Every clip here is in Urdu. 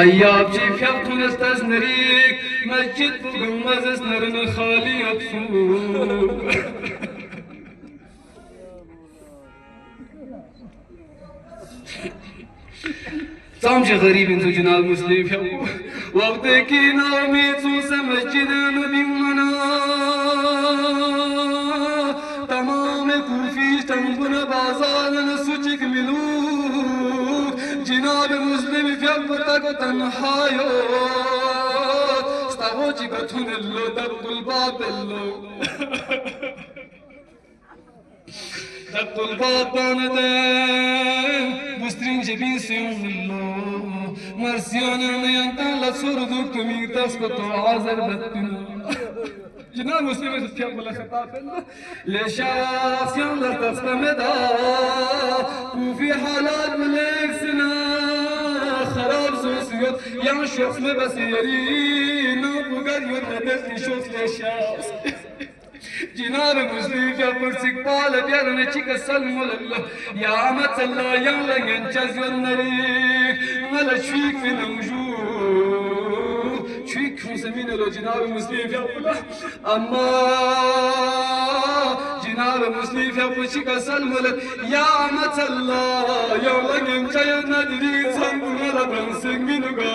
Ayyab ci fjaftun estas nerik, masjid gumbaz es neren khali atfu. Samche gharib in janaab muslim fjafu. Waqt ki naumid su se masjid nabi mana. Tamam kufi tambuna bazar suchik milu. جناب مسلم فيبتك تنحايات استغوجي بتون اللو دق الباب اللو دق الباب باندن بسترين جبين سيون اللو مرسيان ينتن لسردوك تميك تسقط عازر بتنا جناب مسلم استياب ولا خطاب الله لشخص ينظر تستمدا وفي حالات ملك سنة خراب سوسيوت يعني شخص مبسيري نبغى يردد شخص لشخص جناب مسلم يا برسك بالا بيرنا تشيك السلم لله يا أمة الله يلا ينجز النريك ملا شيك في الوجود شيك مسلمين لو جناب مسلم يا الله أما جناب مسلم يا برسك السلم لله يا أمة الله يلا ينجز النريك سلم ملا برسك منوغا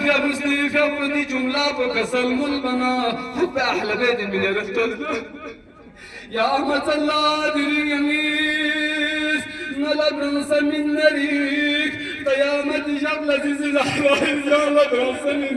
في مسلم في ودي جملة بكسل ملبنا حب أحلى بيت من يرفتل يا أمة الله دري يميس نلا برنس من نريك قيامة جبل عزيز الأحرار يلا برنس من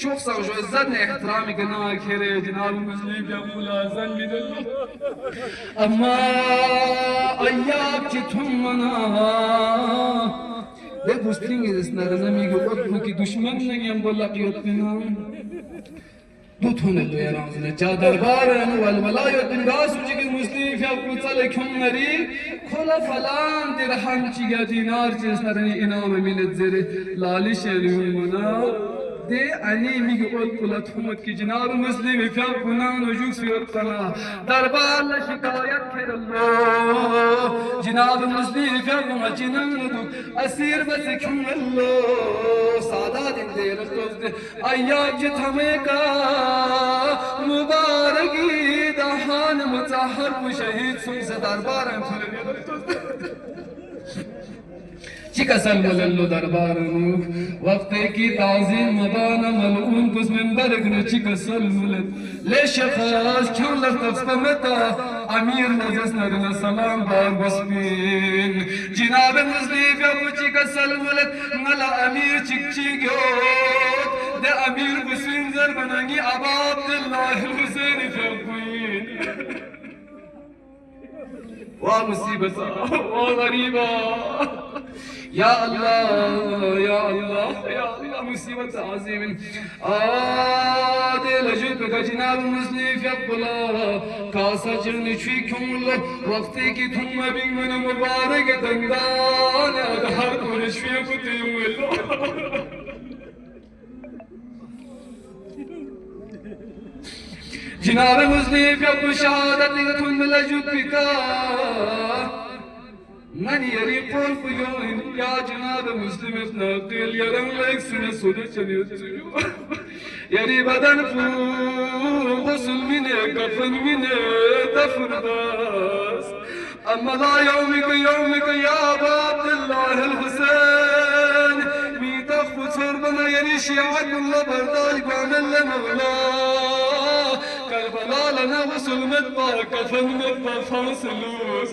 شوف صار عزتنا احترامي كنا خير جناب مسلم يا ملازم بدل اما اياب جتهم منا ده بوسترينج اسنارنا ميگو وقت کی دشمن نہیں ہم بولا قیوتنا دو تھونے دو یارانزنے چا دربارن والولایت نگاس وجه مسلم فی اقوصال کم نری کھولا فلان درہم چیگا دینار چیسنرنی انام منت زیر لالی شیرون منا دے انی میگو قول کلت حمد کی جناب مسلم فی اقوصال وجوک سیوتنا دربار لشکایت کر اللہ جناب مسلم فی اقوصال جنان دو اسیر بس کم اللہ سادات اندیر توزد ایاب جت ہمیں کا مبارکی دهان متحر و شهید سوز دربارم چیکا سلم للو دربارم وقت کی تعظیم مبانا ملعون کس من برگن چیکا سلم لل لیش خاص کیون لطفت متا امیر نجس نرن سلام بار بسپین جناب مزدیف یا چیکا سلم لل ملا امیر چیک چیگیوت ده امیر حسین زربنانگی ابا عبدالله الحسین فقوین ومصيبة وغريبة يا الله يا الله يا الله مصيبة عظيمة عادل جبك جناب مسلم في الطلا كاسا جرنشيكم الله وقتي كي ثم بين من مبارك تندان أدهار كونش في قطيم الله جناب مسلم في شهادة ثم لجبك من يريقون في يوم يا جناب مسلم ناقل يرم لك سنة سنة يري بدن فوق غسل منه كفن منه دفن باس أما لا يومك يا أبا عبد الله الحسين ميتخ وتربنا يري شيعك الله برداي بعمل لنا كربلاء لنا غسل مدبا كفن مدبا فانسلوس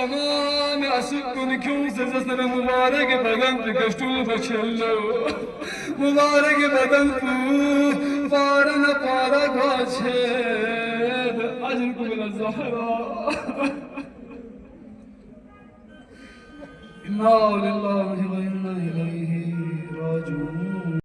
تمام اسکن کیوں سے زسر مبارک بدن پہ کشتول بچلو مبارک بدن پہ پارن پارا گاچھے اجرکم من الزہرا انا للہ و انا الیہ راجعون